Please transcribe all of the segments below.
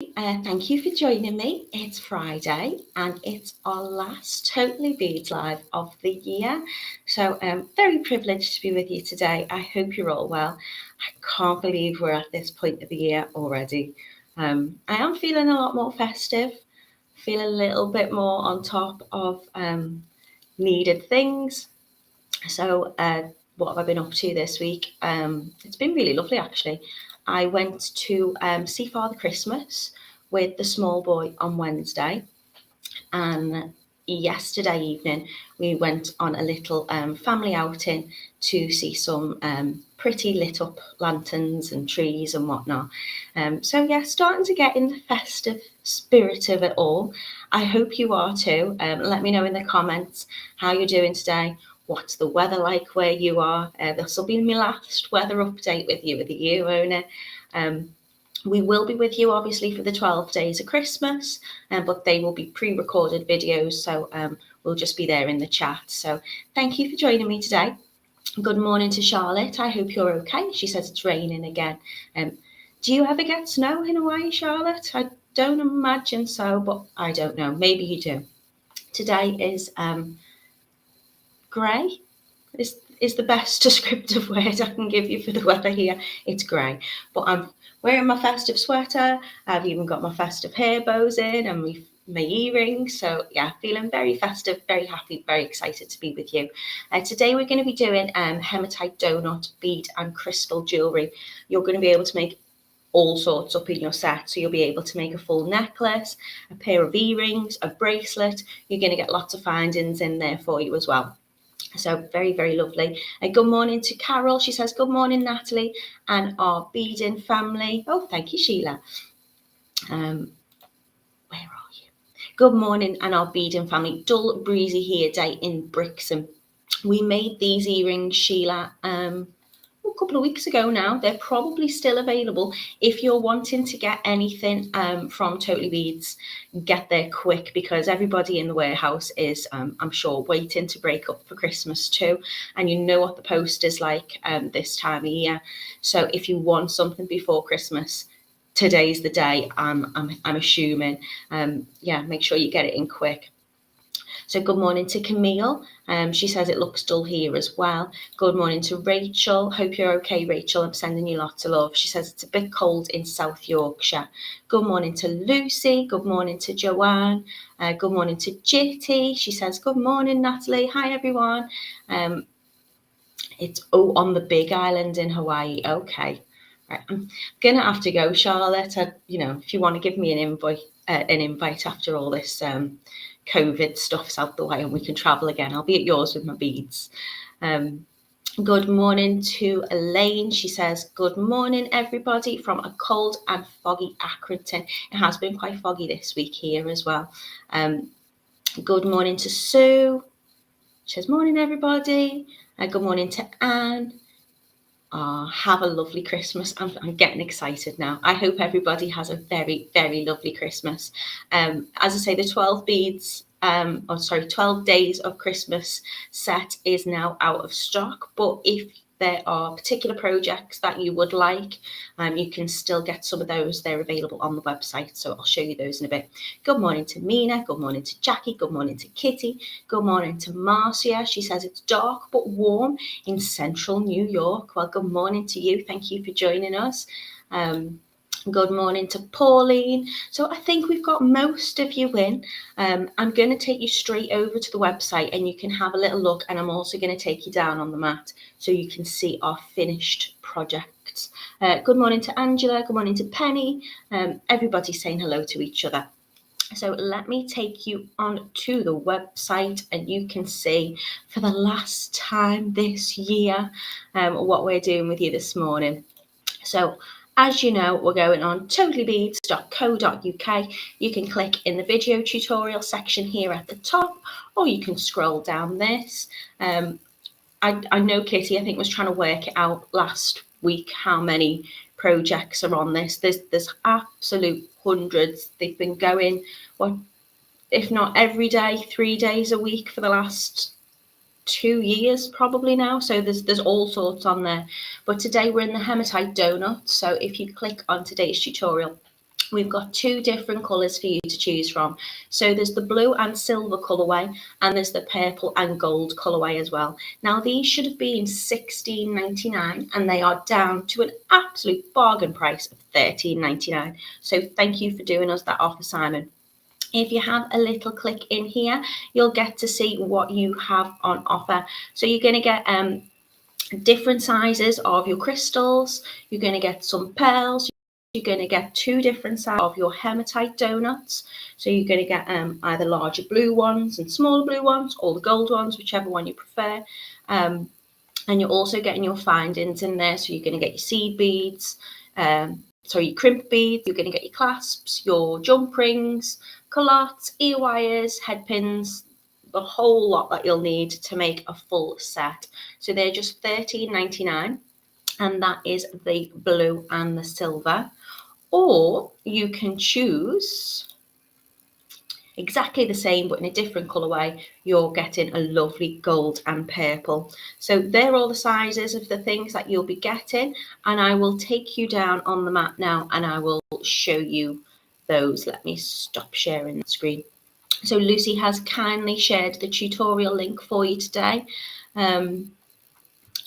Thank you for joining me. It's Friday and it's our last Totally Beads Live of the year. So I'm very privileged to be with you today. I hope you're all well. I can't believe we're at this point of the year already. I am feeling a lot more festive, feel a little bit more on top of needed things. So, what have I been up to this week? It's been really lovely actually. I went to see Father Christmas with the small boy on Wednesday, and yesterday evening we went on a little family outing to see some pretty lit up lanterns and trees and whatnot. So yeah, starting to get in the festive spirit of it all. I hope you are too. Let me know in the comments how you're doing today. What's the weather like where you are? This will be my last weather update with you, owner. Um, we will be with you obviously for the 12 days of Christmas, but they will be pre-recorded videos, so we'll just be there in the chat. So thank you for joining me today. Good morning to Charlotte. I hope you're okay. She says it's raining again. Do you ever get snow in Hawaii, Charlotte? I don't imagine so, but I don't know. Maybe you do. Today is grey. Is the best descriptive word I can give you for the weather here. It's grey, but I'm wearing my festive sweater. I've even got my festive hair bows in and my earrings. So yeah, feeling very festive, very happy, very excited to be with you. Today we're going to be doing Hematite Doughnut bead and crystal jewellery. You're going to be able to make all sorts up in your set. So you'll be able to make a full necklace, a pair of earrings, a bracelet. You're going to get lots of findings in there for you as well. So very, very lovely. Good morning to Carol. She says, good morning, Natalie, and our beading family. Oh, thank you, Sheila. Where are you? Good morning, and our beading family. Dull, breezy here day in Brixham. We made these earrings, Sheila, a couple of weeks ago now. They're probably still available. If you're wanting to get anything from Totally Beads, get there quick, because everybody in the warehouse is, I'm sure, waiting to break up for Christmas too. And you know what the post is like this time of year. So if you want something before Christmas, today's the day. I'm assuming. Yeah, make sure you get it in quick. So good morning to Camille. She says it looks dull here as well. Good morning to Rachel. Hope you're okay, Rachel. I'm sending you lots of love. She says it's a bit cold in South Yorkshire. Good morning to Lucy. Good morning to Joanne. Good morning to Kitti. She says, good morning, Natalie. Hi, everyone. It's on the big island in Hawaii. Okay. Right. I'm gonna have to go, Charlotte. If you want to give me an invite after all this COVID stuff's out the way and we can travel again, I'll be at yours with my beads. Good morning to Elaine. She says, good morning, everybody, from a cold and foggy Accrington. It has been quite foggy this week here as well. Good morning to Sue. She says, morning, everybody. Good morning to Anne. Have a lovely Christmas. I'm getting excited now. I hope everybody has a very, very lovely Christmas. As I say, the 12 beads, 12 days of Christmas set is now out of stock. But if there are particular projects that you would like, you can still get some of those. They're available on the website, so I'll show you those in a bit. Good morning to Mina. Good morning to Jackie. Good morning to Kitti. Good morning to Marcia. She says it's dark but warm in central New York. Well, good morning to you. Thank you for joining us. Good morning to Pauline. So I think we've got most of you in. I'm going to take you straight over to the website and you can have a little look, and I'm also going to take you down on the mat so you can see our finished projects. Good morning to Angela. Good morning to Penny. Everybody's saying hello to each other. So let me take you on to the website and you can see for the last time this year what we're doing with you this morning. So as you know, we're going on totallybeads.co.uk. You can click in the video tutorial section here at the top, or you can scroll down this. I know Kitti, I think, was trying to work it out last week how many projects are on this. There's absolute hundreds. They've been going, if not every day, 3 days a week for the last 2 years probably now. So there's all sorts on there. But today we're in the Hematite Doughnut. So if you click on today's tutorial, we've got 2 different colours for you to choose from. So there's the blue and silver colourway, and there's the purple and gold colourway as well. Now these should have been $16.99, and they are down to an absolute bargain price of $13.99. So thank you for doing us that offer, Simon. If you have a little click in here, you'll get to see what you have on offer. So you're going to get different sizes of your crystals. You're going to get some pearls. You're going to get 2 different sizes of your Hematite Doughnuts. So you're going to get either larger blue ones and smaller blue ones, or the gold ones, whichever one you prefer. And you're also getting your findings in there. So you're going to get your seed beads, your crimp beads. You're going to get your clasps, your jump rings, culottes, ear wires, head pins, the whole lot that you'll need to make a full set. So they're just $13.99, and that is the blue and the silver. Or you can choose exactly the same but in a different colourway. You're getting a lovely gold and purple. So they're all the sizes of the things that you'll be getting, and I will take you down on the mat now and I will show you those. Let me stop sharing the screen. So Lucy has kindly shared the tutorial link for you today.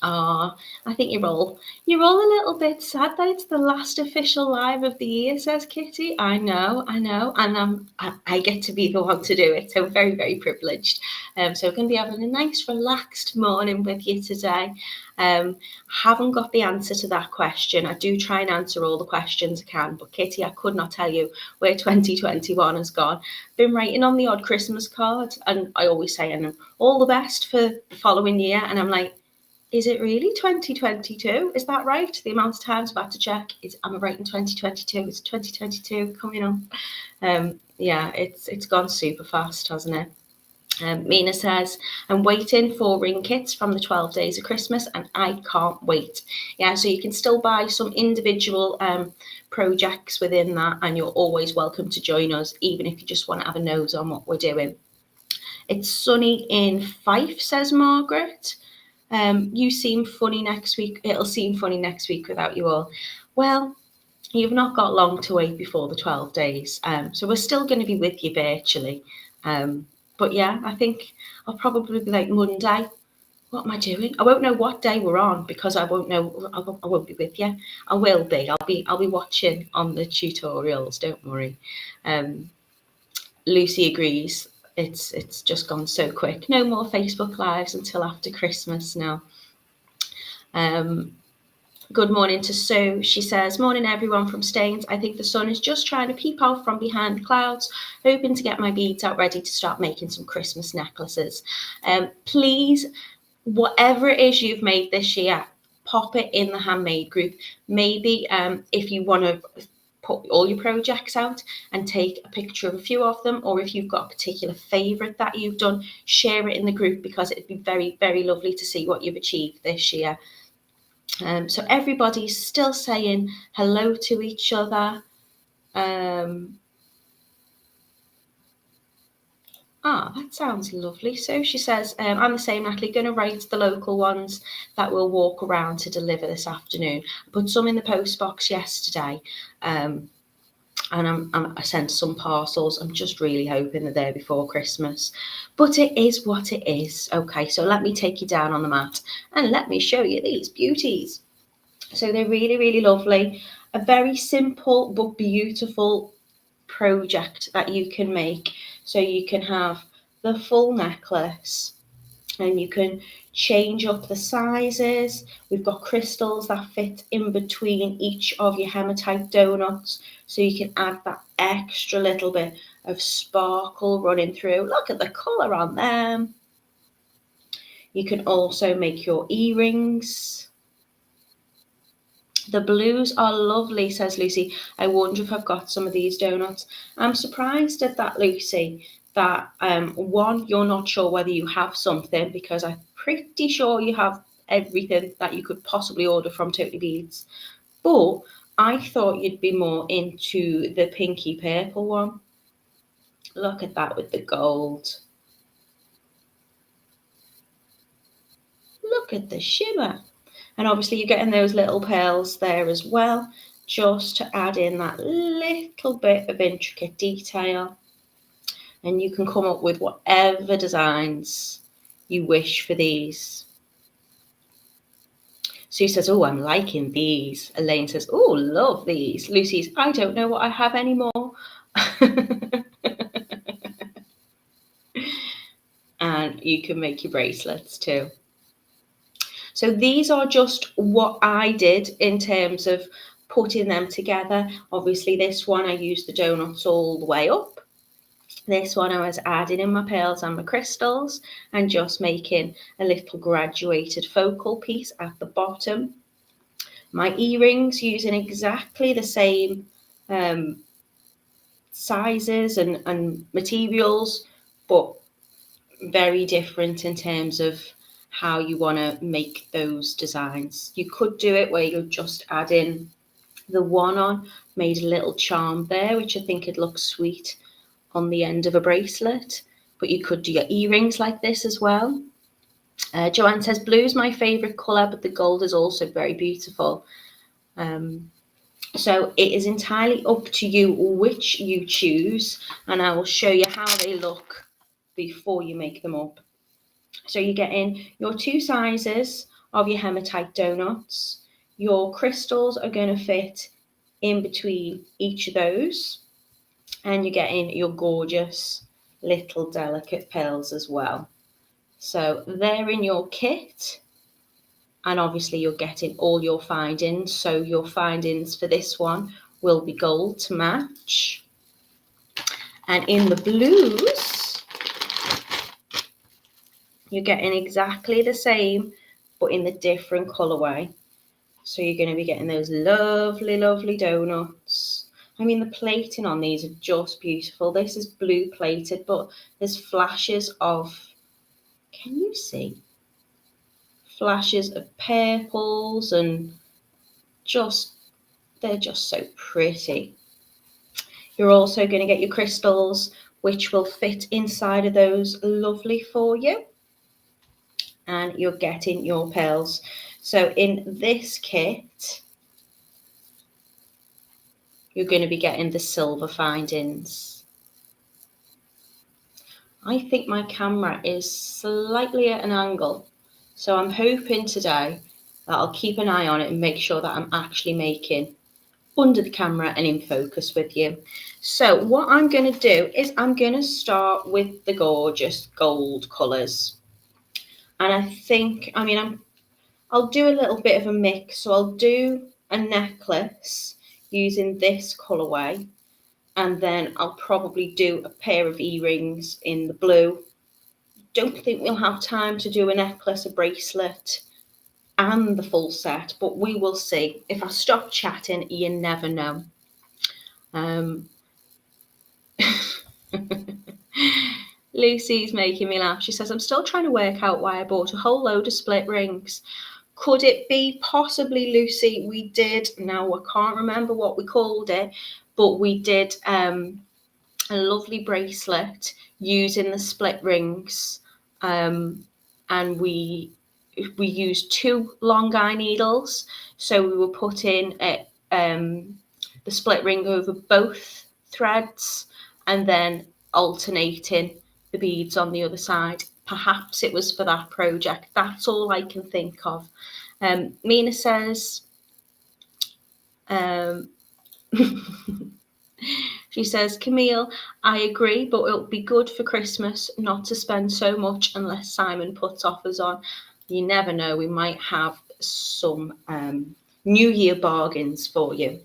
I think you're all a little bit sad that it's the last official live of the year, says Kitti. I know, and I get to be the one to do it, so very, very privileged. So we're going to be having a nice, relaxed morning with you today. Haven't got the answer to that question. I do try and answer all the questions I can, but Kitti, I could not tell you where 2021 has gone. Been writing on the odd Christmas card, and I always say, and all the best for the following year, and I'm like, is it really 2022? Is that right? The amount of times I've had to check is, am I right in 2022? Is 2022 coming up? Yeah, it's gone super fast, hasn't it? Mina says, I'm waiting for ring kits from the 12 days of Christmas and I can't wait. Yeah, so you can still buy some individual projects within that, and you're always welcome to join us, even if you just want to have a nose on what we're doing. It's sunny in Fife, says Margaret. You seem funny next week. It'll seem funny next week without you all. Well, you've not got long to wait before the 12 days. So we're still going to be with you virtually. But yeah, I think I'll probably be like Monday. What am I doing? I won't know what day we're on because I won't know. I won't be with you. I will be. I'll be watching on the tutorials. Don't worry. Lucy agrees. It's just gone so quick. No more Facebook Lives until after Christmas now. Good morning to Sue. She says, morning everyone from Staines. I think the sun is just trying to peep out from behind the clouds, hoping to get my beads out ready to start making some Christmas necklaces. Please, whatever it is you've made this year, pop it in the handmade group. Maybe if you want to put all your projects out and take a picture of a few of them, or if you've got a particular favourite that you've done, share it in the group, because it'd be very, very lovely to see what you've achieved this year. So everybody's still saying hello to each other. That sounds lovely. So she says, I'm the same, Natalie, going to write the local ones that will walk around to deliver this afternoon. I put some in the post box yesterday, and I sent some parcels. I'm just really hoping they're there before Christmas. But it is what it is. Okay, so let me take you down on the mat and let me show you these beauties. So they're really, really lovely. A very simple but beautiful project that you can make. So you can have the full necklace and you can change up the sizes. We've got crystals that fit in between each of your hematite doughnuts. So you can add that extra little bit of sparkle running through. Look at the colour on them. You can also make your earrings. The blues are lovely, says Lucy. I wonder if I've got some of these doughnuts. I'm surprised at that, Lucy, that one, you're not sure whether you have something, because I'm pretty sure you have everything that you could possibly order from Totally Beads. But I thought you'd be more into the pinky purple one. Look at that with the gold. Look at the shimmer. And obviously you're getting those little pearls there as well, just to add in that little bit of intricate detail. And you can come up with whatever designs you wish for these. Sue says, oh, I'm liking these. Elaine says, oh, love these. Lucy's, I don't know what I have anymore. And you can make your bracelets too. So these are just what I did in terms of putting them together. Obviously this one I used the donuts all the way up. This one I was adding in my pearls and my crystals and just making a little graduated focal piece at the bottom. My earrings using exactly the same sizes and materials, but very different in terms of how you want to make those designs. You could do it where you're just adding the one on, made a little charm there, which I think would look sweet on the end of a bracelet, but you could do your earrings like this as well. Joanne says, blue's my favourite colour, but the gold is also very beautiful. So it is entirely up to you which you choose, and I will show you how they look before you make them up. So you get in your 2 sizes of your Hematite Doughnuts. Your crystals are going to fit in between each of those, and you get in your gorgeous little delicate pearls as well. So they're in your kit, and obviously you're getting all your findings. So your findings for this one will be gold to match. And in the blues, you're getting exactly the same, but in the different colourway. So you're going to be getting those lovely, lovely donuts. I mean, the plating on these are just beautiful. This is blue plated, but there's flashes of, can you see? Flashes of purples, and they're just so pretty. You're also going to get your crystals, which will fit inside of those lovely for you. And you're getting your pearls. So in this kit, you're going to be getting the silver findings. I think my camera is slightly at an angle, so I'm hoping today that I'll keep an eye on it and make sure that I'm actually making under the camera and in focus with you. So what I'm going to do is I'm going to start with the gorgeous gold colours. And I think, I'll do a little bit of a mix. So I'll do a necklace using this colourway, and then I'll probably do a pair of earrings in the blue. Don't think we'll have time to do a necklace, a bracelet, and the full set, but we will see. If I stop chatting, you never know. Lucy's making me laugh. She says, I'm still trying to work out why I bought a whole load of split rings. Could it be possibly, Lucy, we did, now I can't remember what we called it, but we did a lovely bracelet using the split rings, and we used 2 long eye needles, so we were putting the split ring over both threads and then alternating the beads on the other side. Perhaps it was for that project. That's all I can think of. Mina says, she says, Camille, I agree, but it'll be good for Christmas not to spend so much unless Simon puts offers on. You never know, we might have some New Year bargains for you.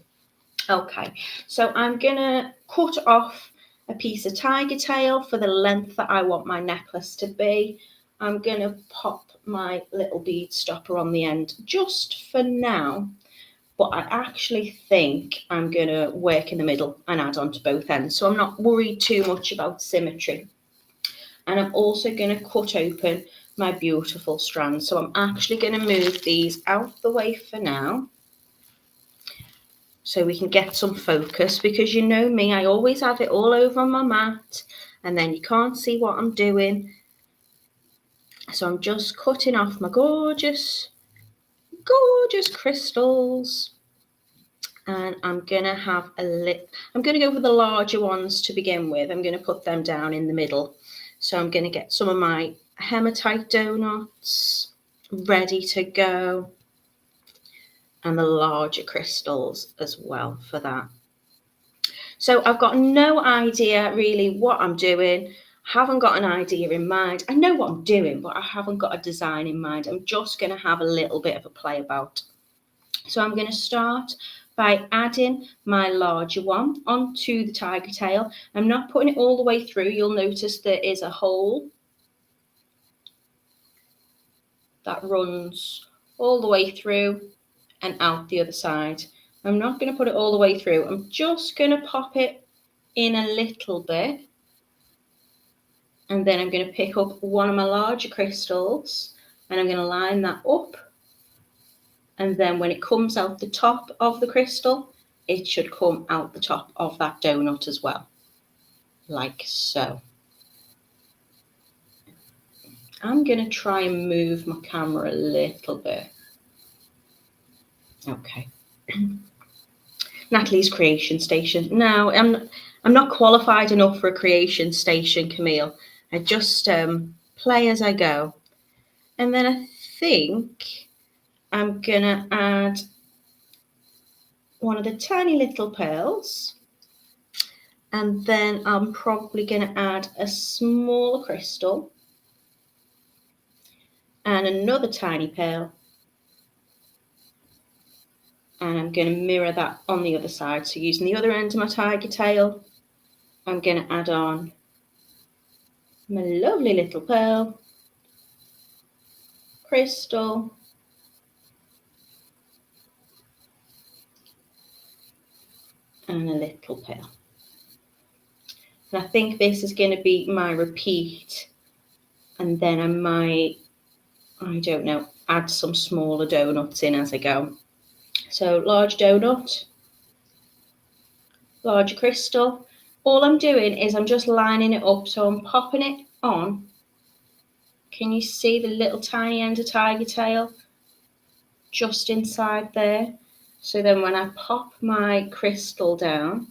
Okay, so I'm going to cut off a piece of tiger tail for the length that I want my necklace to be. I'm going to pop my little bead stopper on the end just for now, but I actually think I'm going to work in the middle and add on to both ends, so I'm not worried too much about symmetry. And I'm also going to cut open my beautiful strands, so I'm actually going to move these out the way for now so we can get some focus, because you know me, I always have it all over on my mat and then you can't see what I'm doing. So I'm just cutting off my gorgeous crystals. And I'm going to have I'm going to go for the larger ones to begin with. I'm going to put them down in the middle. So I'm going to get some of my Hematite Doughnuts ready to go, and the larger crystals as well for that. So I've got no idea really what I'm doing. Haven't got an idea in mind. I know what I'm doing, but I haven't got a design in mind. I'm just going to have a little bit of a play about. So I'm going to start by adding my larger one onto the tiger tail. I'm not putting it all the way through. You'll notice there is a hole that runs all the way through and out the other side. I'm not going to put it all the way through. I'm just going to pop it in a little bit. And then I'm going to pick up one of my larger crystals and I'm going to line that up. And then when it comes out the top of the crystal, it should come out the top of that donut as well, like so. I'm going to try and move my camera a little bit. Okay. Natalie's creation station. Now, I'm not qualified enough for a creation station, Camille. I just play as I go. And then I think I'm going to add one of the tiny little pearls. And then I'm probably going to add a smaller crystal and another tiny pearl. And I'm going to mirror that on the other side. So using the other end of my tiger tail, I'm going to add on my lovely little pearl, crystal, and a little pearl. And I think this is going to be my repeat. And then I might, I don't know, add some smaller donuts in as I go. So large donut, larger crystal. All I'm doing is I'm just lining it up. So I'm popping it on. Can you see the little tiny end of tiger tail just inside there? So then when I pop my crystal down,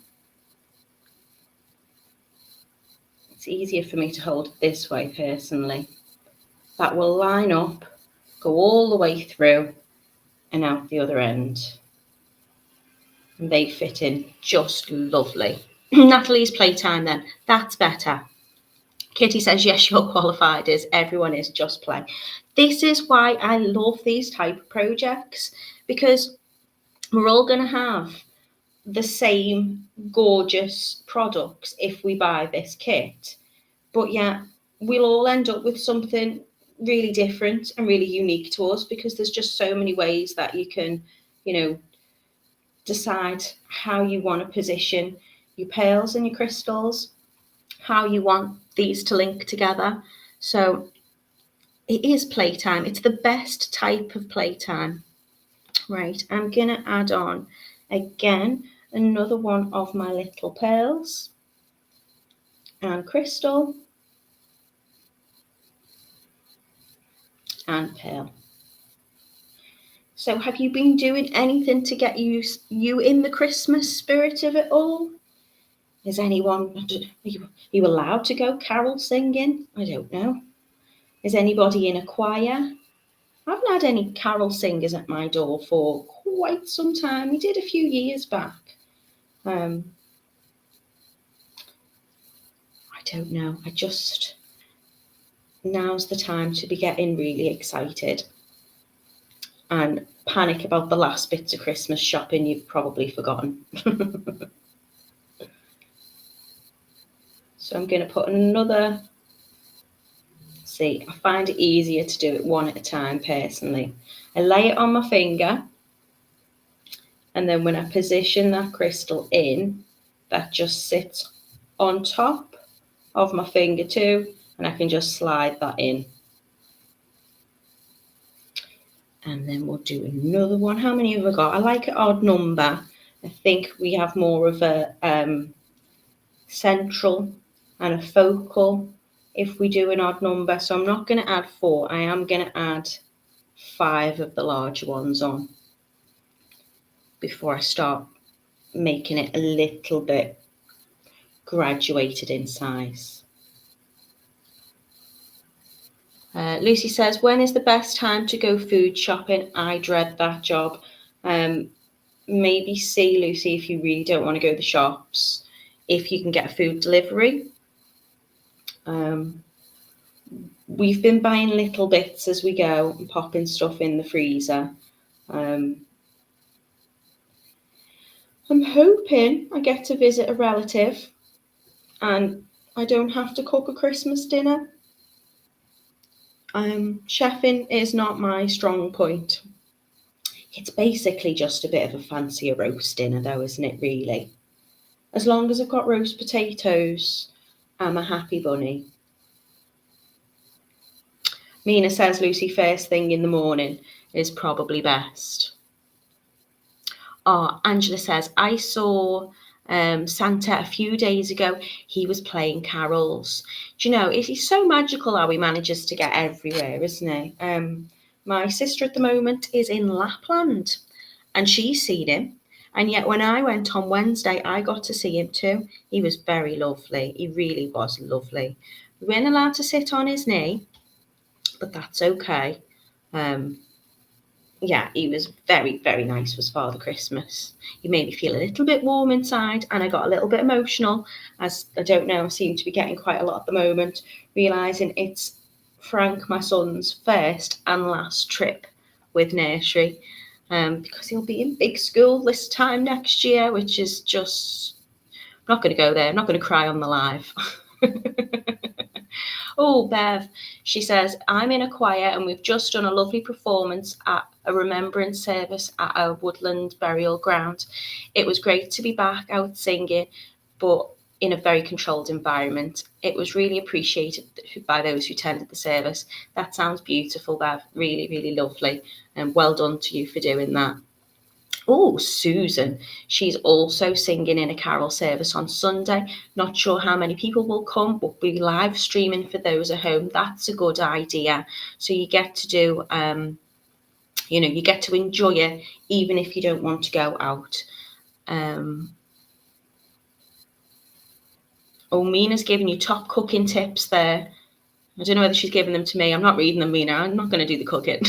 it's easier for me to hold it this way personally. That will line up, go all the way through and out the other end. And they fit in just lovely. Natalie's playtime then, that's better. Kitti says, yes, you're qualified, as everyone is, just play. This is why I love these type of projects, because we're all going to have the same gorgeous products if we buy this kit. But yeah, we'll all end up with something really different and really unique to us, because there's just so many ways that you can, you know, decide how you want to position your pearls and your crystals, how you want these to link together. So it is playtime. It's the best type of playtime. Right, I'm going to add on again another one of my little pearls and crystal and pearl. So have you been doing anything to get you in the Christmas spirit of it all? Is anyone, are you allowed to go carol singing? I don't know. Is anybody in a choir? I haven't had any carol singers at my door for quite some time. We did a few years back. I don't know. Now's the time to be getting really excited and panic about the last bits of Christmas shopping you've probably forgotten. So I'm going to put another, see, I find it easier to do it one at a time personally. I lay it on my finger, and then when I position that crystal in, that just sits on top of my finger too, and I can just slide that in. And then we'll do another one. How many have we got? I like an odd number. I think we have more of a central and a focal if we do an odd number. So I'm not going to add 4. I am going to add 5 of the larger ones on before I start making it a little bit graduated in size. Lucy says, when is the best time to go food shopping? I dread that job. Maybe see, Lucy, if you really don't want to go to the shops, if you can get a food delivery. We've been buying little bits as we go and popping stuff in the freezer. I'm hoping I get to visit a relative and I don't have to cook a Christmas dinner. Chefing is not my strong point. It's basically just a bit of a fancier roast dinner though, isn't it, really? As long as I've got roast potatoes, I'm a happy bunny. Mina says, Lucy, first thing in the morning is probably best. Oh, Angela says, I saw Santa a few days ago. He was playing carols. Do you know, it's so magical how he manages to get everywhere, isn't he? My sister at the moment is in Lapland and she's seen him. And yet when I went on Wednesday, I got to see him too. He was very lovely. He really was lovely. We weren't allowed to sit on his knee, but that's okay. Yeah, he was very, very nice, was Father Christmas. He made me feel a little bit warm inside and I got a little bit emotional, as I don't know, I seem to be getting quite a lot at the moment, realising it's Frank, my son's first and last trip with nursery, because he'll be in big school this time next year, which is just, I'm not going to go there, I'm not going to cry on the live. Oh, Bev, she says, I'm in a choir and we've just done a lovely performance at a remembrance service at a woodland burial ground. It was great to be back out singing, but in a very controlled environment. It was really appreciated by those who attended the service. That sounds beautiful, Bev. Really, really lovely. And well done to you for doing that. Oh, Susan, she's also singing in a carol service on Sunday. Not sure how many people will come, but we'll be live streaming for those at home. That's a good idea. So you get to do, you get to enjoy it even if you don't want to go out. Mina's giving you top cooking tips there. I don't know whether she's giving them to me. I'm not reading them, Mina. I'm not going to do the cooking.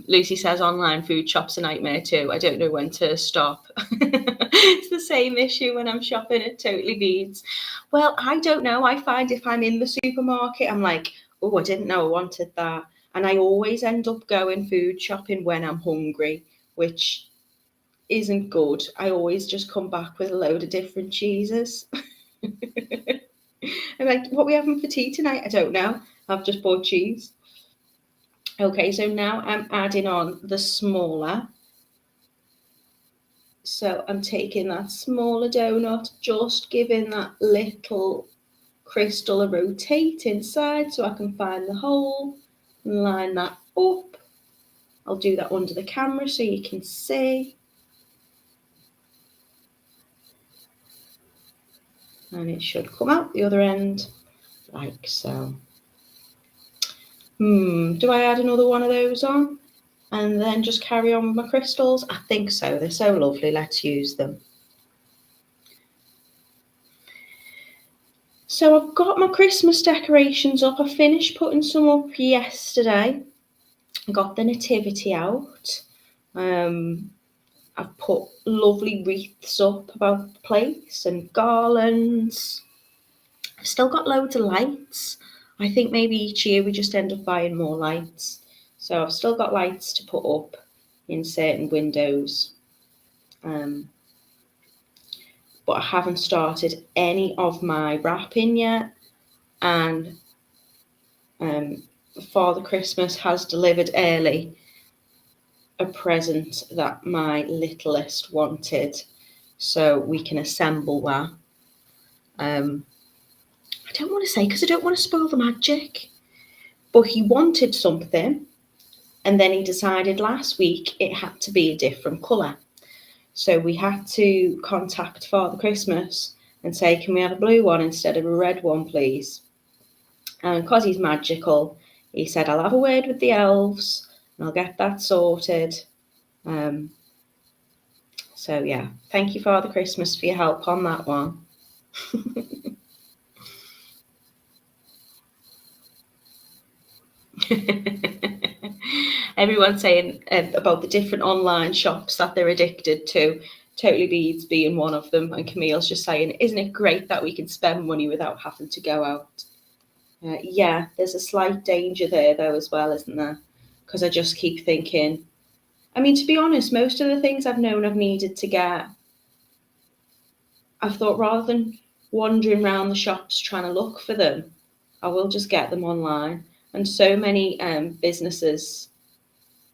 Lucy says online food shop's a nightmare too. I don't know when to stop. It's the same issue when I'm shopping at Totally Beads. Well, I don't know. I find if I'm in the supermarket, I'm like, oh, I didn't know I wanted that. And I always end up going food shopping when I'm hungry, which isn't good. I always just come back with a load of different cheeses. I'm like, what are we having for tea tonight? I don't know. I've just bought cheese. Okay, so now I'm adding on the smaller. So I'm taking that smaller donut, just giving that little crystal a rotate inside so I can find the hole and line that up. I'll do that under the camera so you can see. And it should come out the other end like so. Do I add another one of those on and then just carry on with my crystals? I think so. They're so lovely. Let's use them. So I've got my Christmas decorations up. I finished putting some up yesterday. I got the nativity out. I've put lovely wreaths up about the place and garlands. I've still got loads of lights. I think maybe each year we just end up buying more lights. So I've still got lights to put up in certain windows. But I haven't started any of my wrapping yet. And Father Christmas has delivered early a present that my littlest wanted. So we can assemble that. I don't want to say because I don't want to spoil the magic. But he wanted something. And then he decided last week it had to be a different colour. So we had to contact Father Christmas and say, can we have a blue one instead of a red one, please? And because he's magical, he said, I'll have a word with the elves and I'll get that sorted. So yeah, thank you, Father Christmas, for your help on that one. Everyone's saying about the different online shops that they're addicted to, Totally Beads being one of them, and Camille's just saying, isn't it great that we can spend money without having to go out? Yeah, there's a slight danger there though as well, isn't there? Because I just keep thinking, I mean, to be honest, most of the things I've known I've needed to get, I've thought rather than wandering around the shops trying to look for them, I will just get them online. And so many businesses,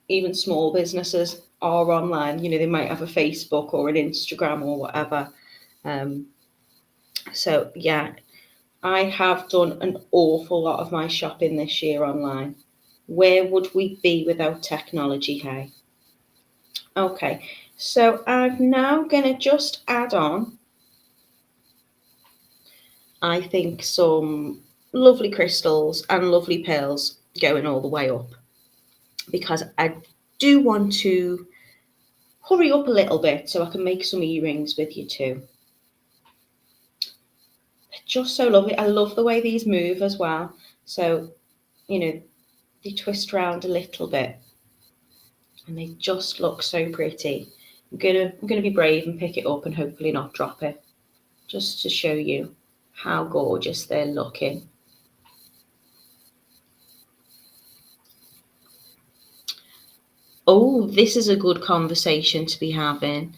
even small businesses, are online. You know, they might have a Facebook or an Instagram or whatever. So yeah, I have done an awful lot of my shopping this year online. Where would we be without technology, hey? Okay, so I'm now going to just add on, I think, some lovely crystals and lovely pearls going all the way up, because I do want to hurry up a little bit so I can make some earrings with you too. They're just so lovely. I love the way these move as well. So, you know, they twist around a little bit and they just look so pretty. I'm gonna be brave and pick it up and hopefully not drop it, just to show you how gorgeous they're looking. Oh, this is a good conversation to be having.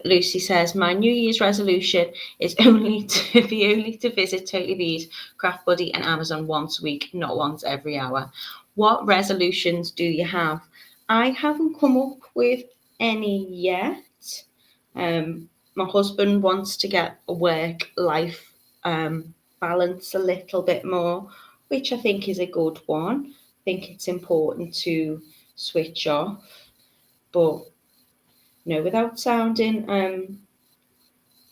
Lucy says, my New Year's resolution is only to visit Totally Bead, Craft Buddy and Amazon once a week, not once every hour. What resolutions do you have? I haven't come up with any yet. My husband wants to get a work-life balance a little bit more, which I think is a good one. I think it's important to switch off, but without sounding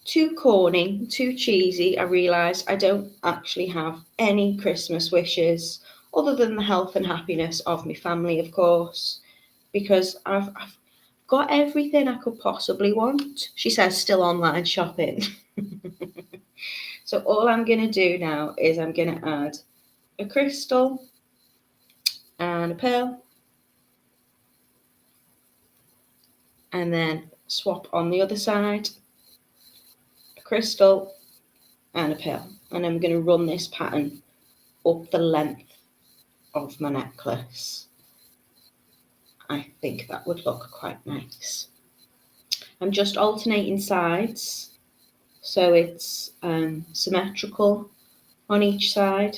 too corny, too cheesy, I realise I don't actually have any Christmas wishes other than the health and happiness of my family, of course, because I've got everything I could possibly want. She says, still online shopping. So all I'm going to do now is I'm going to add a crystal and a pearl, and then swap on the other side, a crystal and a pearl. And I'm going to run this pattern up the length of my necklace. I think that would look quite nice. I'm just alternating sides so it's symmetrical on each side.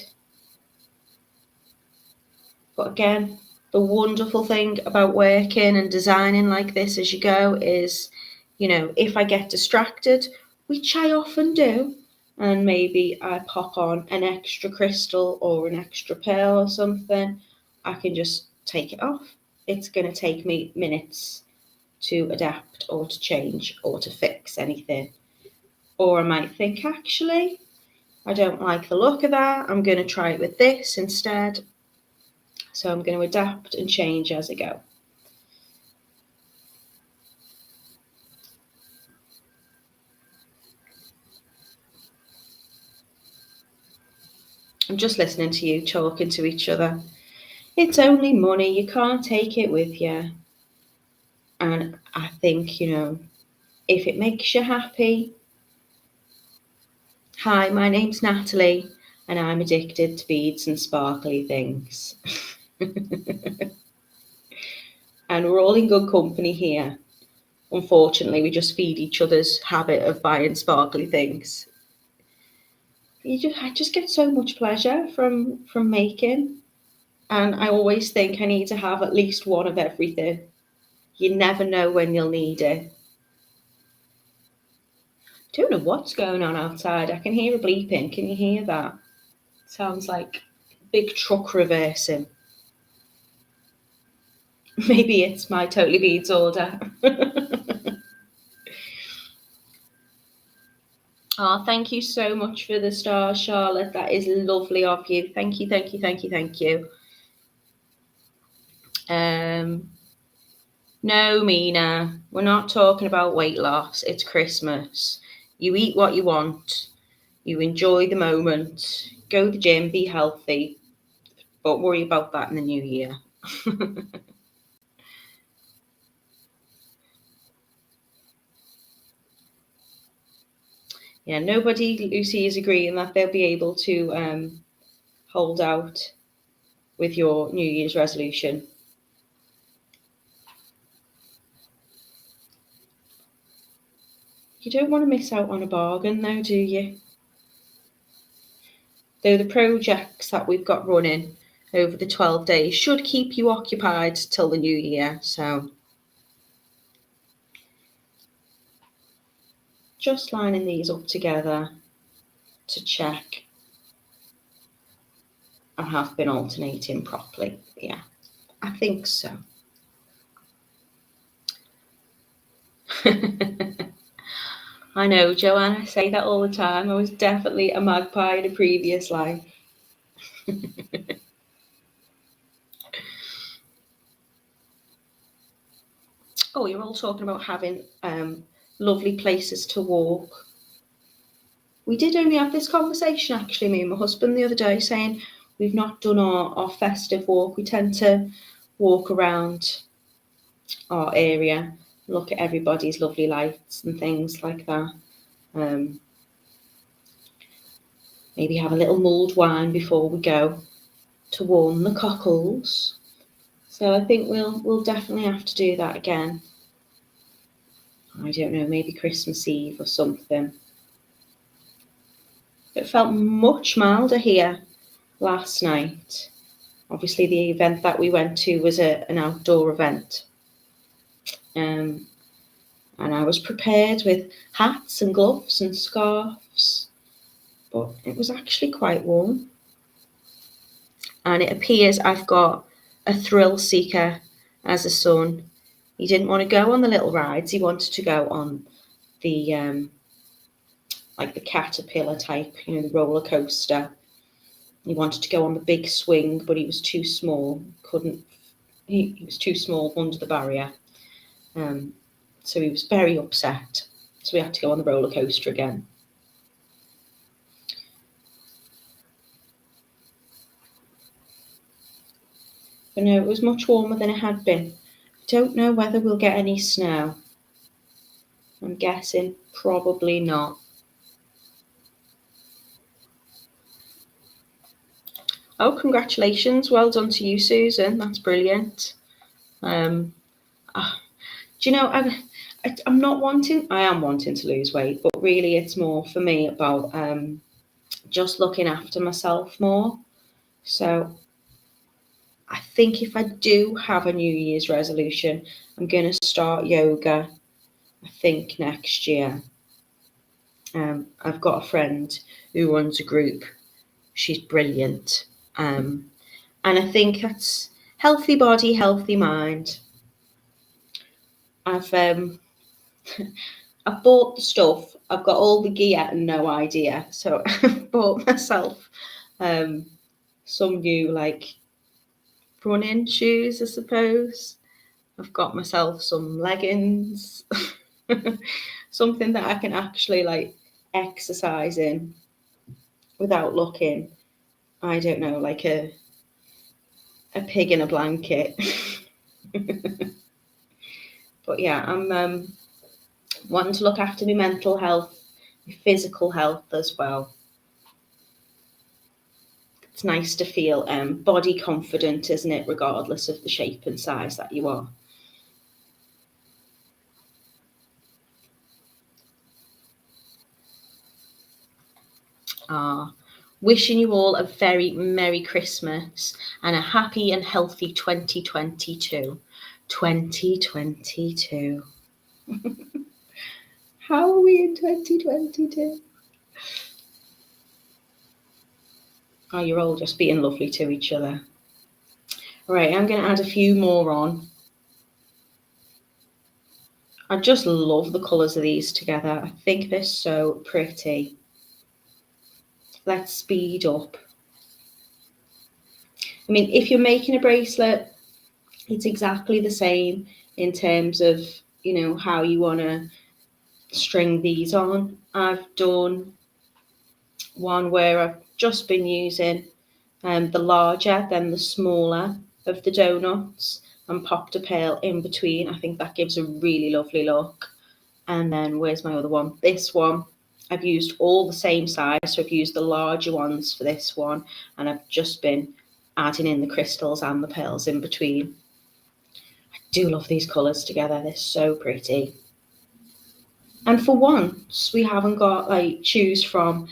But again, the wonderful thing about working and designing like this as you go is, if I get distracted, which I often do, and maybe I pop on an extra crystal or an extra pearl or something, I can just take it off. It's going to take me minutes to adapt or to change or to fix anything. Or I might think, actually, I don't like the look of that. I'm going to try it with this instead. So I'm going to adapt and change as I go. I'm just listening to you talking to each other. It's only money, you can't take it with you. And I think, if it makes you happy. Hi, my name's Natalie, and I'm addicted to beads and sparkly things. And we're all in good company here. Unfortunately, we just feed each other's habit of buying sparkly things. I just get so much pleasure from making. And I always think I need to have at least one of everything. You never know when you'll need it. I don't know what's going on outside. I can hear a bleeping. Can you hear that? Sounds like a big truck reversing. Maybe it's my Totally Beads order. Oh, thank you so much for the stars, Charlotte. That is lovely of you. Thank you, thank you, thank you, thank you. No, Mina, we're not talking about weight loss. It's Christmas. You eat what you want. You enjoy the moment. Go to the gym, be healthy, but worry about that in the new year. Yeah, nobody, Lucy, is agreeing that they'll be able to hold out with your New Year's resolution. You don't want to miss out on a bargain, though, do you? Though the projects that we've got running over the 12 days should keep you occupied till the new year. So just lining these up together to check I have been alternating properly. Yeah, I think so. I know, Joanne, I say that all the time. I was definitely a magpie in a previous life. Oh, you're all talking about having lovely places to walk. We did only have this conversation, actually, me and my husband the other day, saying we've not done our festive walk. We tend to walk around our area, look at everybody's lovely lights and things like that. Maybe have a little mulled wine before we go to warm the cockles. So I think we'll definitely have to do that again. I don't know, maybe Christmas Eve or something. It felt much milder here last night. Obviously, the event that we went to was an outdoor event. And I was prepared with hats and gloves and scarves, but it was actually quite warm. And it appears I've got a thrill seeker as a son. He didn't want to go on the little rides. He wanted to go on the like the caterpillar type, the roller coaster. He wanted to go on the big swing, but he was too small. He was too small under the barrier. So he was very upset. So we had to go on the roller coaster again. But no, it was much warmer than it had been. I don't know whether we'll get any snow. I'm guessing probably not. Oh, congratulations. Well done to you, Susan. That's brilliant. Do you know, I'm not wanting, I am wanting to lose weight, but really it's more for me about just looking after myself more. So I think if I do have a New Year's resolution, I'm going to start yoga, I think, next year. I've got a friend who runs a group. She's brilliant. And I think that's healthy body, healthy mind. I've bought the stuff. I've got all the gear and no idea. So I've bought myself some new running shoes, I suppose. I've got myself some leggings, something that I can actually exercise in without looking, I don't know, like a pig in a blanket. But yeah, I'm wanting to look after my mental health, my physical health as well. It's nice to feel body confident, isn't it, regardless of the shape and size that you are. Wishing you all a very Merry Christmas and a happy and healthy 2022. 2022. How are we in 2022? Oh, you're all just being lovely to each other. All right, I'm going to add a few more on. I just love the colours of these together. I think they're so pretty. Let's speed up. I mean, if you're making a bracelet, it's exactly the same. in terms of, you know, how you want to string these on. I've done one where I've just been using the larger than the smaller of the donuts and popped a pearl in between. I think that gives a really lovely look. And then where's my other one? This one, I've used all the same size, so I've used the larger ones for this one, and I've just been adding in the crystals and the pearls in between. I do love these colours together, they're so pretty. And for once, we haven't got like choose from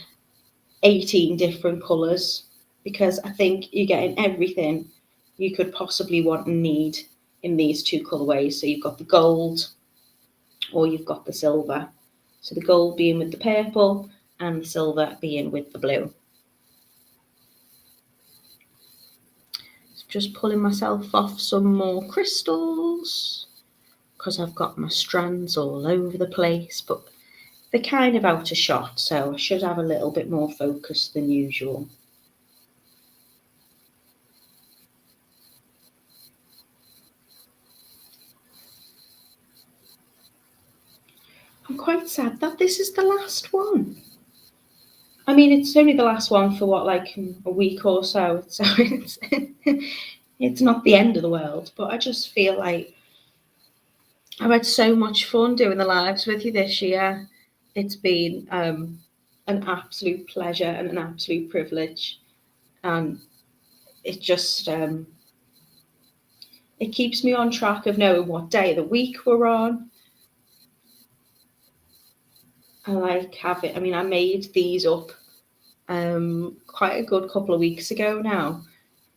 18 different colours, because I think you're getting everything you could possibly want and need in these two colourways. So you've got the gold or you've got the silver. So the gold being with the purple and the silver being with the blue. Just pulling myself off some more crystals because I've got my strands all over the place, but they're kind of out of shot, so I should have a little bit more focus than usual. I'm quite sad that this is the last one. I mean, it's only the last one for what, like a week or so, so it's not the end of the world, but I just feel like I've had so much fun doing the lives with you this year. It's been an absolute pleasure and an absolute privilege, and it just it keeps me on track of knowing what day of the week we're on. I like having, I mean, I made these up quite a good couple of weeks ago now.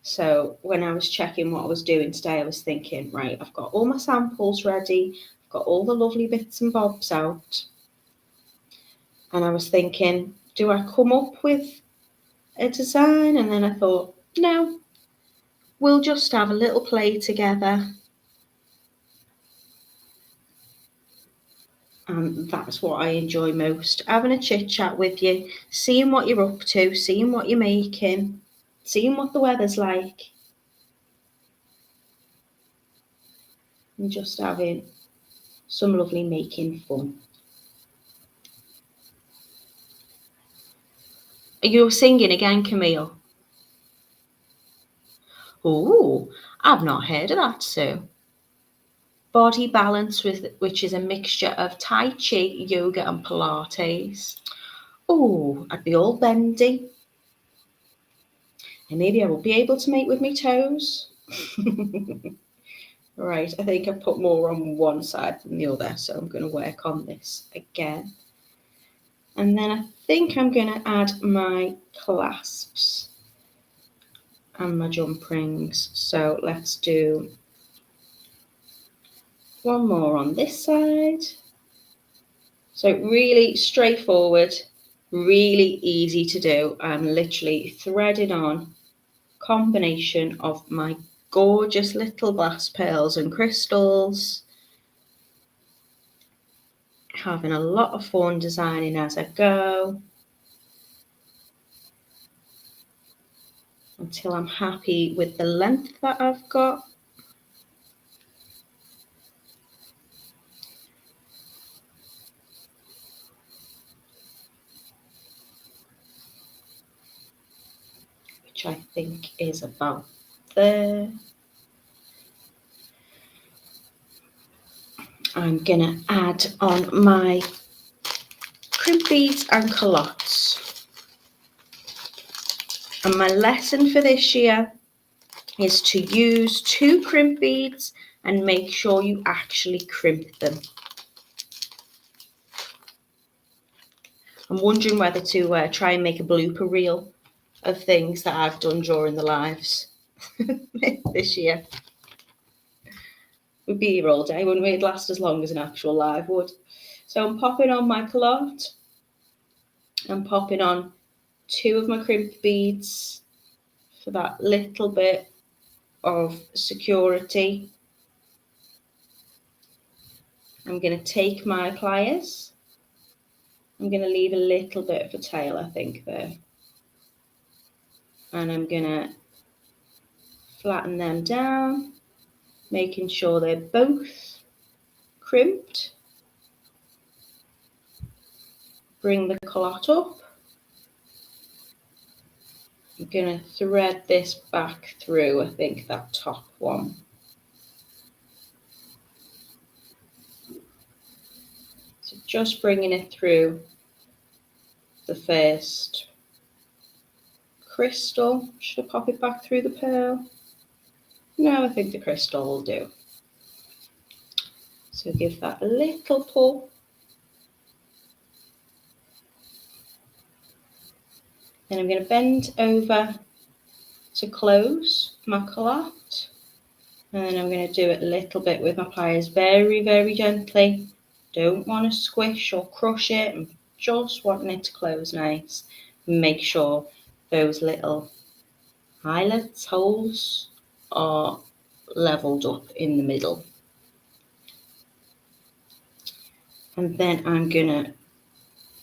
So when I was checking what I was doing today, I was thinking, right, I've got all my samples ready, I've got all the lovely bits and bobs out. And I was thinking, do I come up with a design? And then I thought, no, we'll just have a little play together. And that's what I enjoy most, having a chit chat with you, seeing what you're up to, seeing what you're making, seeing what the weather's like, and just having some lovely making fun. Are you singing again, Camille? Oh, I've not heard of that, Sue. Body balance, which is a mixture of Tai Chi, yoga and Pilates. Oh, I'd be all bendy. And maybe I will be able to make with my toes. Right, I think I've put more on one side than the other, so I'm going to work on this again. And then I think I'm going to add my clasps and my jump rings. So let's do one more on this side. So really straightforward, really easy to do. I'm literally threading on a combination of my gorgeous little glass pearls and crystals. Having a lot of fun designing as I go until I'm happy with the length that I've got. Which I think is about there. I'm gonna add on my crimp beads and culottes. And my lesson for this year is to use 2 crimp beads and make sure you actually crimp them. I'm wondering whether to try and make a blooper reel of things that I've done during the lives this year. We'd be here all day, wouldn't we? It'd last as long as an actual live would. So I'm popping on my calotte. I'm popping on 2 of my crimp beads for that little bit of security. I'm going to take my pliers. I'm going to leave a little bit of a tail, I think, there. And I'm going to flatten them down, making sure they're both crimped. Bring the culotte up. I'm going to thread this back through, I think, that top one. So just bringing it through the first crystal. Should I pop it back through the pearl? No, I think the crystal will do. So give that a little pull. Then I'm going to bend over to close my culotte. And then I'm going to do it a little bit with my pliers, very, very gently. Don't want to squish or crush it. I'm just wanting it to close nice. Make sure those little eyelets, holes are leveled up in the middle. And then I'm going to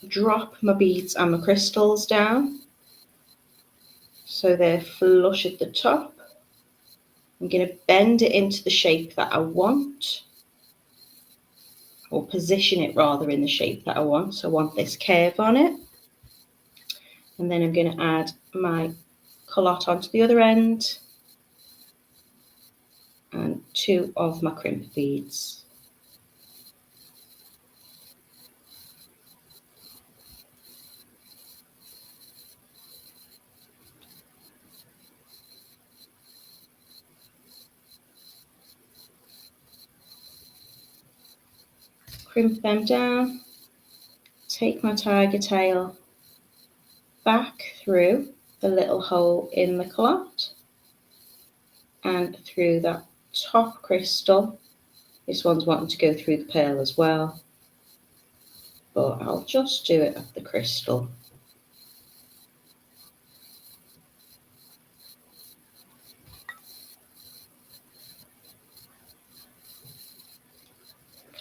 drop my beads and my crystals down so they're flush at the top. I'm going to bend it into the shape that I want, or position it rather in the shape that I want. So I want this curve on it. And then I'm going to add my culotte onto the other end and 2 of my crimp beads. Crimp them down, take my tiger tail back through the little hole in the culotte and through that top crystal. This one's wanting to go through the pearl as well, but I'll just do it at the crystal.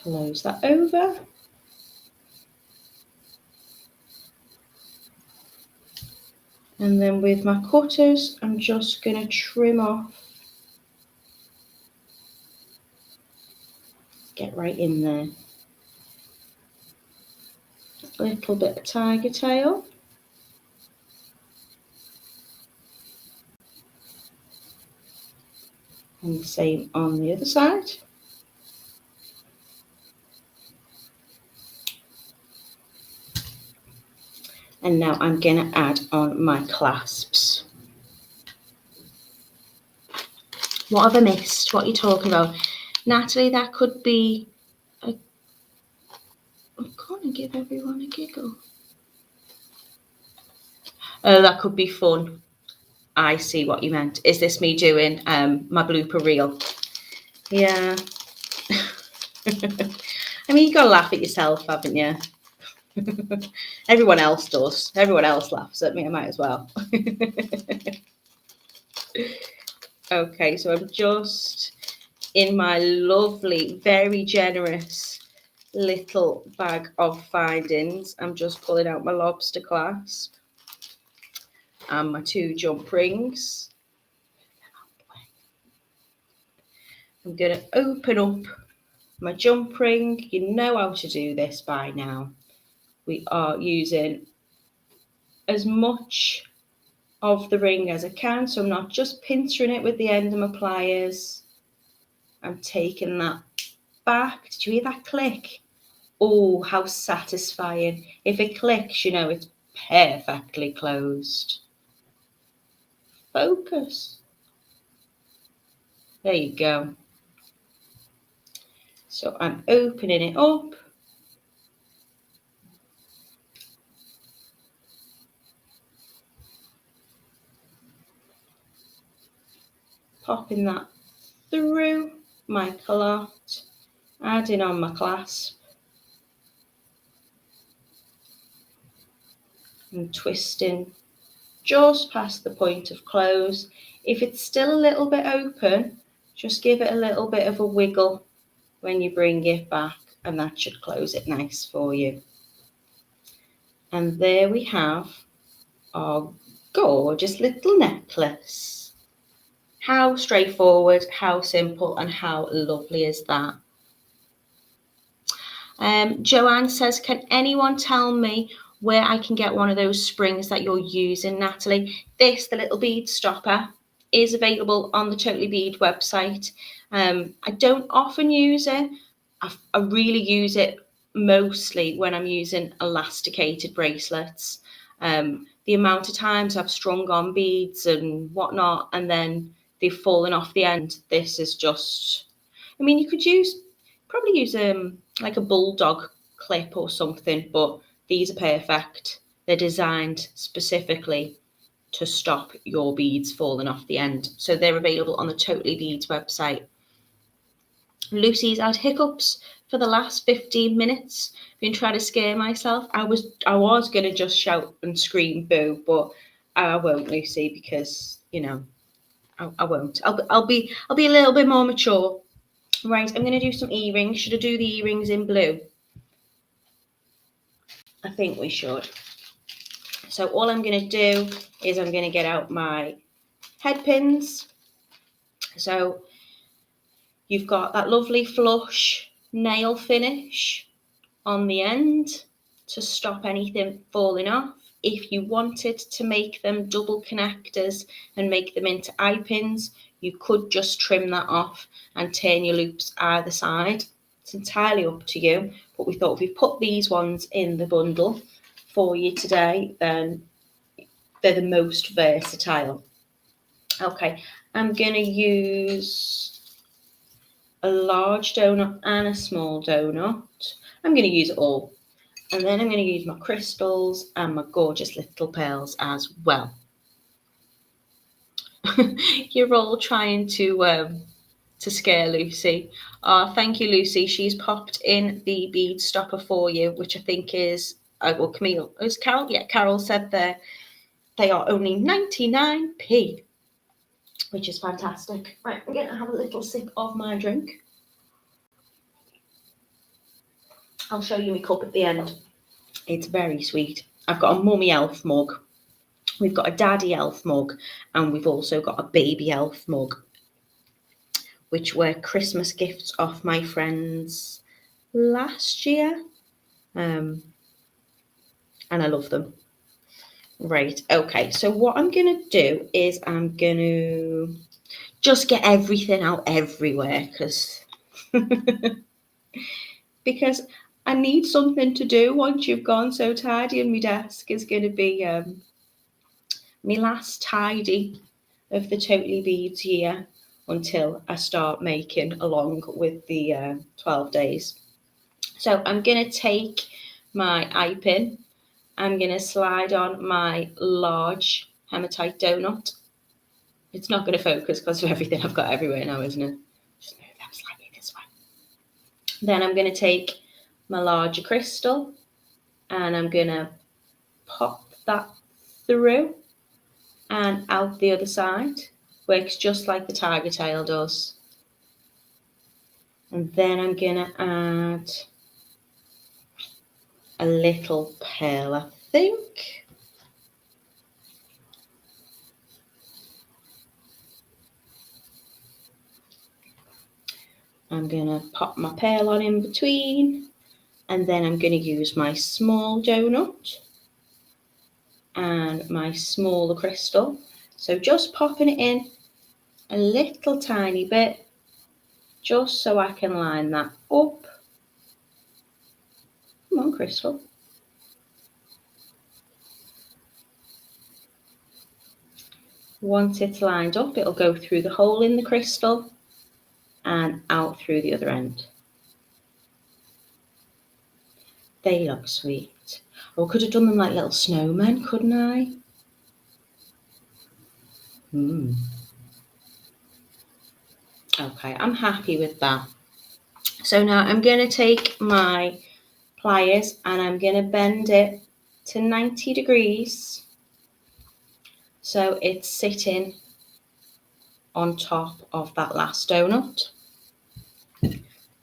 Close that over. And then with my cutters, I'm just going to trim off. Get right in there. A little bit of tiger tail. And the same on the other side. And now I'm going to add on my clasps. What have I missed? What are you talking about? Natalie, that could be I'm going to give everyone a giggle. Oh, that could be fun. I see what you meant. Is this me doing my blooper reel? Yeah. I mean, you got to laugh at yourself, haven't you? Everyone else does. Everyone else laughs at me. I might as well. Okay, so I'm just in my lovely, very generous little bag of findings. I'm just pulling out my Lobster Clasp and my 2 jump rings. I'm going to open up my jump ring. You know how to do this by now. We are using as much of the ring as I can, so I'm not just pincering it with the end of my pliers. I'm taking that back. Did you hear that click? Oh, how satisfying. If it clicks, you know it's perfectly closed. Focus. There you go. So I'm opening it up. Popping that through my culotte, adding on my clasp, and twisting just past the point of close. If it's still a little bit open, just give it a little bit of a wiggle when you bring it back, and that should close it nice for you. And there we have our gorgeous little necklace. How straightforward, how simple, and how lovely is that? Joanne says, can anyone tell me where I can get one of those springs that you're using, Natalie? This, the little bead stopper, is available on the Totally Bead website. I don't often use it. I really use it mostly when I'm using elasticated bracelets. The amount of times I've strung on beads and whatnot, and then they've fallen off the end. This is just, I mean, you could probably use like a bulldog clip or something, but these are perfect. They're designed specifically to stop your beads falling off the end. So they're available on the Totally Beads website. Lucy's had hiccups for the last 15 minutes. Been trying to scare myself. I was gonna just shout and scream boo, but I won't, Lucy, because you know I won't. I'll be a little bit more mature. Right, I'm gonna do some earrings. Should I do the earrings in blue? I think we should. So all I'm gonna do is I'm gonna get out my head pins. So you've got that lovely flush nail finish on the end to stop anything falling off. If you wanted to make them double connectors and make them into eye pins, you could just trim that off and turn your loops either side. It's entirely up to you, but we thought if we put these ones in the bundle for you today, then they're the most versatile. Okay, I'm going to use a large donut and a small donut. I'm going to use it all. And then I'm going to use my crystals and my gorgeous little pearls as well. You're all trying to scare Lucy. Oh, thank you, Lucy. She's popped in the bead stopper for you, which I think is, well, Camille. Is Carol? Yeah, Carol said they are only 99p, which is fantastic. Right, I'm going to have a little sip of my drink. I'll show you my cup at the end. It's very sweet. I've got a mummy elf mug. We've got a daddy elf mug, and we've also got a baby elf mug, which were Christmas gifts off my friends last year. And I love them. Right, okay, so what I'm going to do is I'm going to just get everything out everywhere because I need something to do once you've gone. So tidying my desk is going to be my last tidy of the Totally Beads year until I start making along with the 12 days. So I'm going to take my eye pin. I'm going to slide on my large Hematite Doughnut. It's not going to focus because of everything I've got everywhere now, isn't it? Just move them slightly this way. Then I'm going to take my larger crystal and I'm going to pop that through and out the other side. Works just like the tiger tail does. And then I'm going to add a little pearl, I think. I'm going to pop my pearl on in between, and then I'm going to use my small donut and my smaller crystal. So just popping it in a little tiny bit, just so I can line that up. Come on, crystal. Once it's lined up, it'll go through the hole in the crystal and out through the other end. They look sweet. Oh, I could have done them like little snowmen, couldn't I? Okay, I'm happy with that. So now I'm going to take my pliers and I'm going to bend it to 90 degrees so it's sitting on top of that last donut.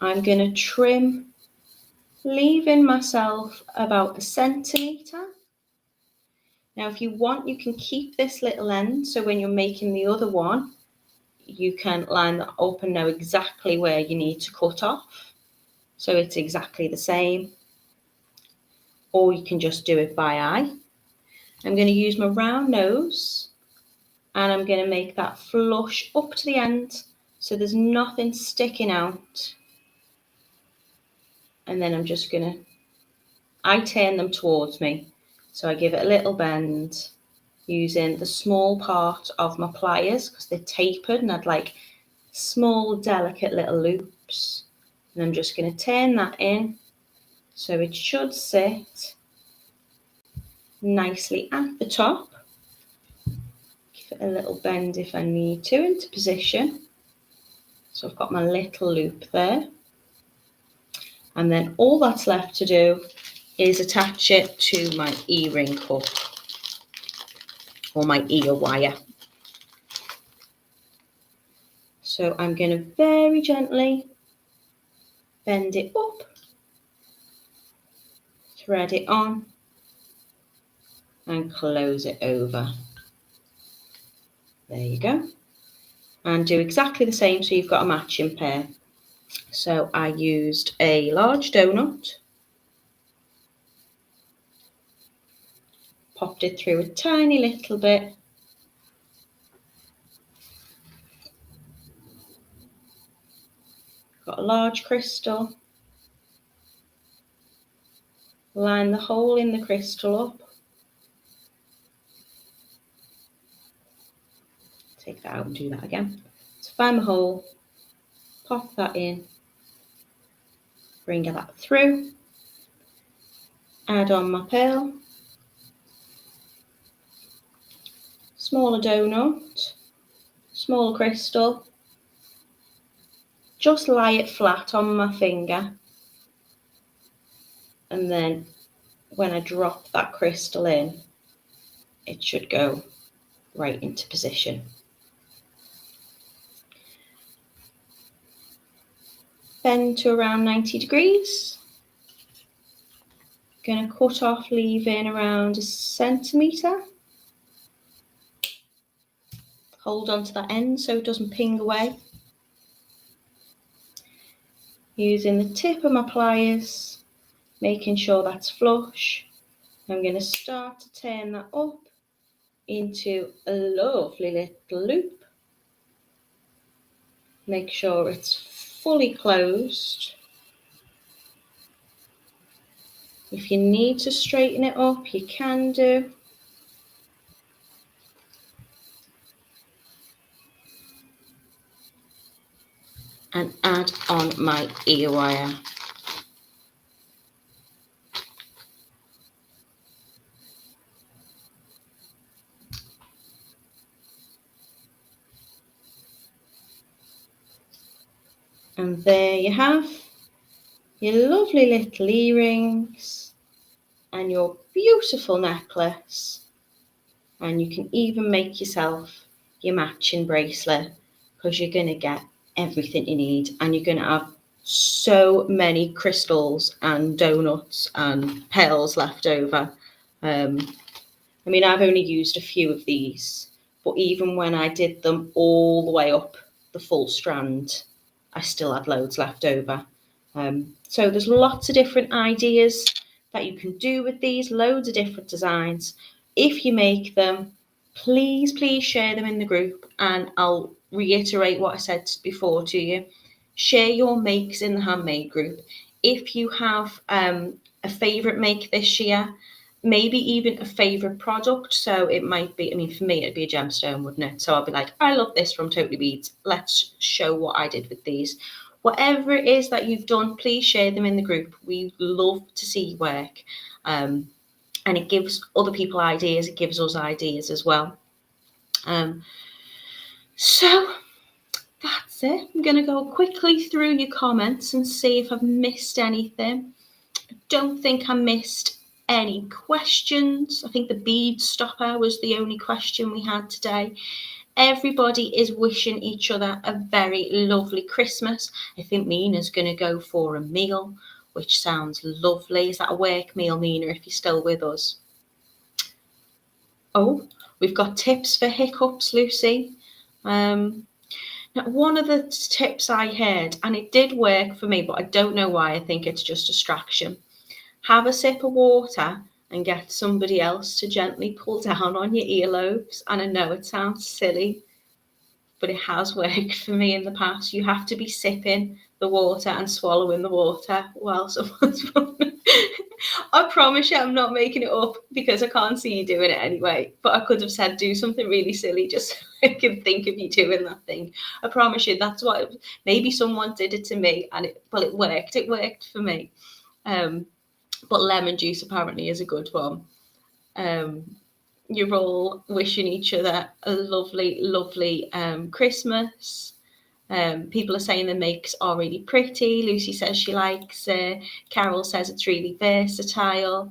I'm going to trim, leaving myself about 1 centimetre. Now, if you want, you can keep this little end, so when you're making the other one, you can line that up and know exactly where you need to cut off. so it's exactly the same, or you can just do it by eye. I'm going to use my round nose and I'm going to make that flush up to the end so there's nothing sticking out. And then I'm just going to, I turn them towards me. So I give it a little bend using the small part of my pliers because they're tapered and I'd like small, delicate little loops. And I'm just going to turn that in so it should sit nicely at the top. Give it a little bend if I need to into position. So I've got my little loop there. And then all that's left to do is attach it to my earring hook or my ear wire. So I'm going to very gently bend it up, thread it on, and close it over. There you go. And do exactly the same so you've got a matching pair. So I used a large donut, popped it through a tiny little bit, got a large crystal, line the hole in the crystal up, take that out and do that again. So find the hole, pop that in, bring that through, add on my pearl, smaller donut, smaller crystal, just lie it flat on my finger, and then when I drop that crystal in, it should go right into position. Bend to around 90 degrees. Going to cut off, leaving around 1 centimetre. Hold on to that end so it doesn't ping away. Using the tip of my pliers, making sure that's flush. I'm going to start to turn that up into a lovely little loop. Make sure it's fully closed. If you need to straighten it up, you can do. And add on my ear wire. And there you have your lovely little earrings and your beautiful necklace. And you can even make yourself your matching bracelet because you're going to get everything you need, and you're going to have so many crystals and donuts and pearls left over. I mean, I've only used a few of these, but even when I did them all the way up the full strand, I still had loads left over. So there's lots of different ideas that you can do with these, loads of different designs. If you make them, please share them in the group, and I'll reiterate what I said before to you. Share your makes in the handmade group. If you have a favourite make this year, maybe even a favourite product. So it might be, I mean, for me, it'd be a gemstone, wouldn't it? So I'll be like, I love this from Totally Beads. Let's show what I did with these. Whatever it is that you've done, please share them in the group. We love to see your work. And it gives other people ideas. It gives us ideas as well. So that's it. I'm going to go quickly through your comments and see if I've missed anything. I don't think I missed any questions. I think the bead stopper was the only question we had today. Everybody is wishing each other a very lovely Christmas. I think Mina's going to go for a meal, which sounds lovely. Is that a work meal, Mina, if you're still with us? Oh, we've got tips for hiccups, Lucy. Now, one of the tips I heard, and it did work for me, but I don't know why, I think it's just distraction. Have a sip of water and get somebody else to gently pull down on your earlobes. And I know it sounds silly, but it has worked for me in the past. You have to be sipping the water and swallowing the water while someone's I promise you I'm not making it up because I can't see you doing it anyway. But I could have said do something really silly just so I can think of you doing that thing. I promise you that's what maybe someone did it to me and it worked. It worked for me. But lemon juice apparently is a good one. You're all wishing each other a lovely, lovely Christmas. People are saying the makes are really pretty. Lucy says she likes it. Carol says it's really versatile.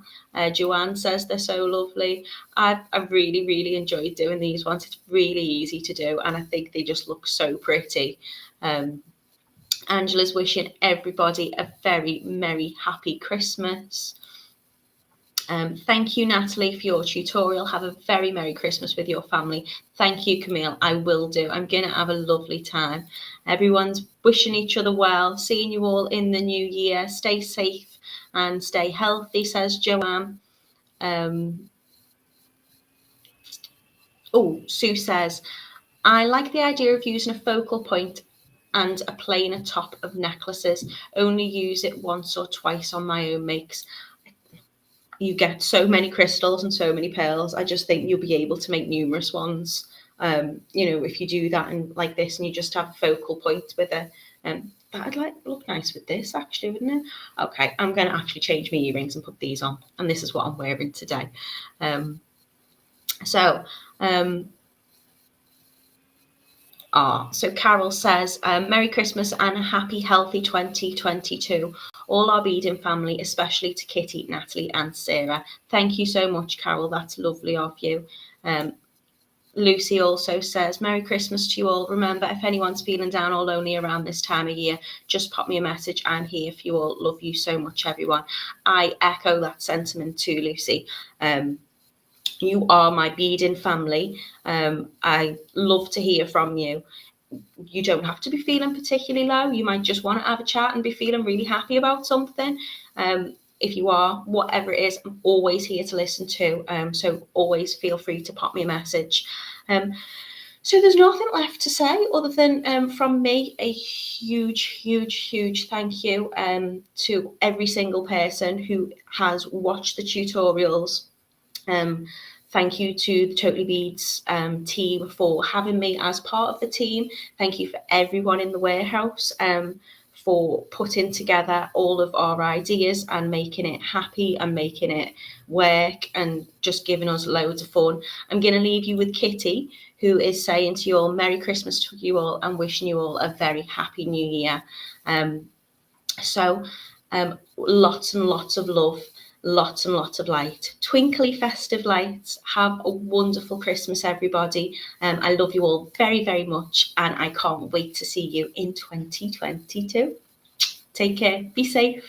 Joanne says they're so lovely. I've really, really enjoyed doing these ones. It's really easy to do, and I think they just look so pretty. Angela's wishing everybody a very merry, happy Christmas. Thank you, Natalie, for your tutorial. Have a very Merry Christmas with your family. Thank you, Camille. I will do. I'm going to have a lovely time. Everyone's wishing each other well. Seeing you all in the new year. Stay safe and stay healthy, says Joanne. Sue says, I like the idea of using a focal point and a plainer top of necklaces. Only use it once or twice on my own makes. You get so many crystals and so many pearls. I just think you'll be able to make numerous ones. If you do that and like this, and you just have a focal point with a. That'd look nice with this, actually, wouldn't it? Okay, I'm going to actually change my earrings and put these on, and this is what I'm wearing today. So Carol says, Merry Christmas and a happy, healthy 2022. All our beading family, especially to Kitti, Natalie and Sarah. Thank you so much, Carol. That's lovely of you. Lucy also says, Merry Christmas to you all. Remember, if anyone's feeling down or lonely around this time of year, just pop me a message. I'm here for you all. Love you so much, everyone. I echo that sentiment too, Lucy. You are my beading family. I love to hear from you. You don't have to be feeling particularly low. You might just want to have a chat and be feeling really happy about something. If you are, whatever it is, I'm always here to listen to. So always feel free to pop me a message. So there's nothing left to say other than from me, a huge, huge, huge thank you to every single person who has watched the tutorials. Thank you to the Totally Beads team for having me as part of the team. Thank you for everyone in the warehouse for putting together all of our ideas and making it happy and making it work and just giving us loads of fun. I'm going to leave you with Kitti, who is saying to you all, Merry Christmas to you all and wishing you all a very happy new year. Lots and lots of love. Lots and lots of light, twinkly festive lights. Have a wonderful Christmas, everybody. I love you all very, very much, and I can't wait to see you in 2022. Take care, be safe.